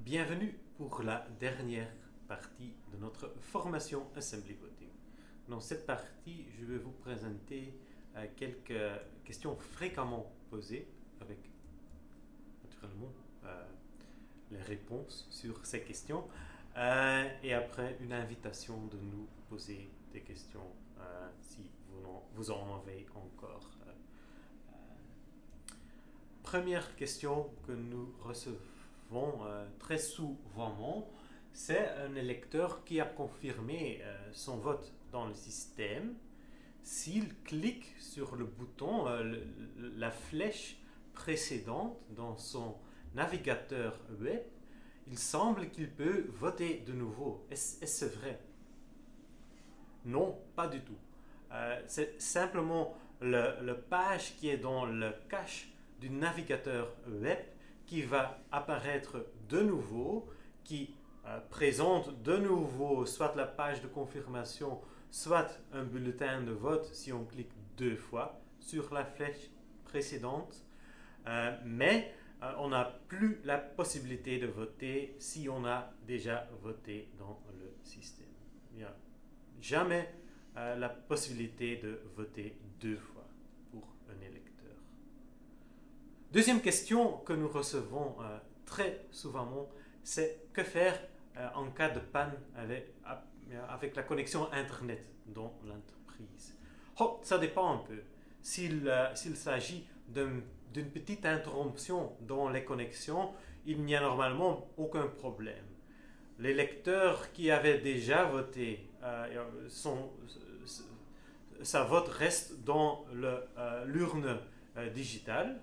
Bienvenue pour la dernière partie de notre formation Assembly Voting. Dans cette partie, je vais vous présenter quelques questions fréquemment posées avec naturellement les réponses sur ces questions et après une invitation de nous poser des questions si vous en avez encore. Première question que nous recevons très souvent, c'est un électeur qui a confirmé son vote dans le système. S'il clique sur le bouton, la flèche précédente dans son navigateur web, il semble qu'il peut voter de nouveau. Est-ce vrai? Non, pas du tout. C'est simplement le page qui est dans le cache du navigateur web qui va apparaître de nouveau, qui présente de nouveau soit la page de confirmation, soit un bulletin de vote si on clique deux fois sur la flèche précédente. Mais on n'a plus la possibilité de voter si on a déjà voté dans le système. Il n'y a jamais la possibilité de voter deux fois pour un électeur. Deuxième question que nous recevons très souvent, c'est que faire en cas de panne avec la connexion Internet dans l'entreprise. Ça dépend un peu. S'il s'agit d'une petite interruption dans les connexions, il n'y a normalement aucun problème. Les lecteurs qui avaient déjà voté, sa vote reste dans l'urne digitale.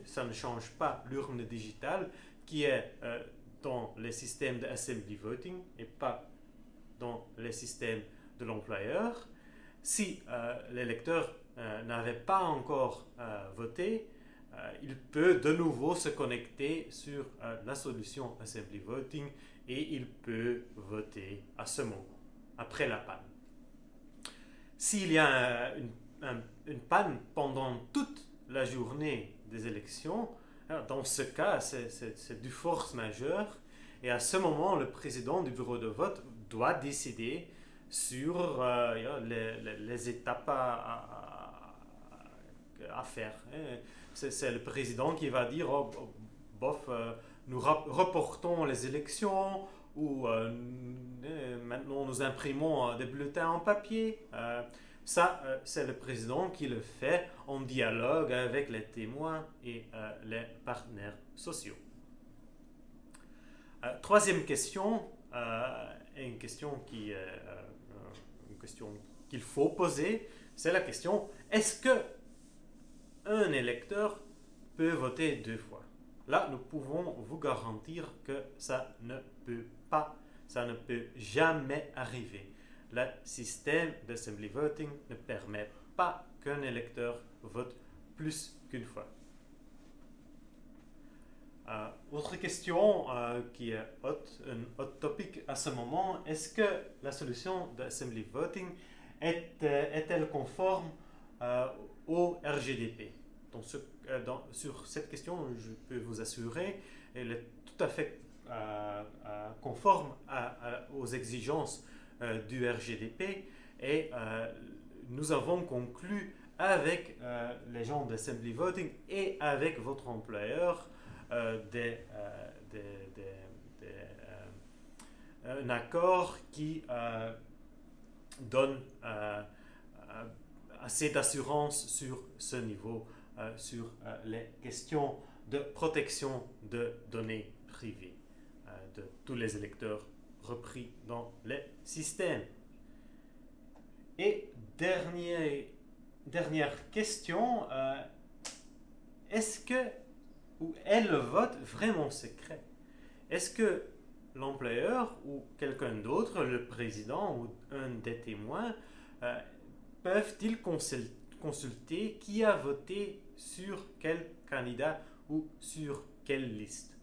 Ça ne change pas l'urne digitale qui est dans les systèmes d'Assembly Voting et pas dans les systèmes de l'employeur. Si l'électeur n'avait pas encore voté, il peut de nouveau se connecter sur la solution Assembly Voting et il peut voter à ce moment, après la panne. S'il y a une panne pendant toute la journée des élections, dans ce cas, c'est du force majeure et à ce moment, le président du bureau de vote doit décider sur les étapes à faire. C'est le président qui va dire nous reportons les élections ou maintenant nous imprimons des bulletins en papier. Ça, c'est le président qui le fait en dialogue avec les témoins et les partenaires sociaux. Troisième question, une question qu'il faut poser, c'est la question, est-ce que un électeur peut voter deux fois? Là, nous pouvons vous garantir que ça ne peut jamais arriver. Le système d'Assembly Voting ne permet pas qu'un électeur vote plus qu'une fois. Autre question qui est un hot topic à ce moment, est-ce que la solution d'Assembly Voting est-elle conforme au RGDP? Sur cette question, je peux vous assurer, elle est tout à fait conforme aux exigences du RGDP et nous avons conclu avec les gens d'Assembly Voting et avec votre employeur un accord qui donne assez d'assurance sur ce niveau, sur les questions de protection de données privées de tous les électeurs repris dans les systèmes. Et dernière question, est-ce que ou est le vote vraiment secret? Est-ce que l'employeur ou quelqu'un d'autre, le président ou un des témoins, peuvent-ils consulter qui a voté sur quel candidat ou sur quelle liste?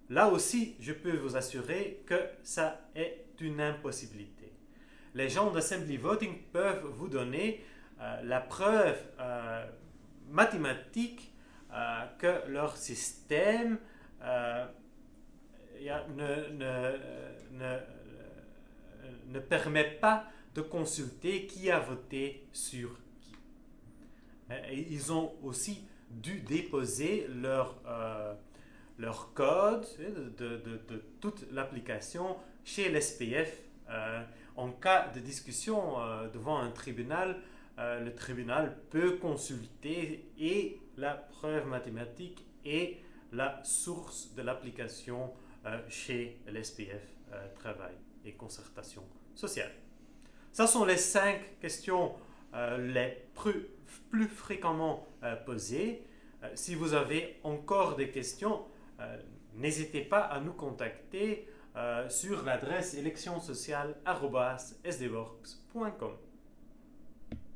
Là aussi, je peux vous assurer que ça est une impossibilité. Les gens d'Assembly Voting peuvent vous donner la preuve mathématique que leur système ne permet pas de consulter qui a voté sur qui. Et ils ont aussi dû déposer leur code de toute l'application chez l'SPF. En cas de discussion devant un tribunal, le tribunal peut consulter et la preuve mathématique et la source de l'application chez l'SPF, Travail et Concertation Sociale. Ce sont les 5 questions les plus fréquemment posées. Si vous avez encore des questions, n'hésitez pas à nous contacter sur l'adresse électionsociale@sdworks.com.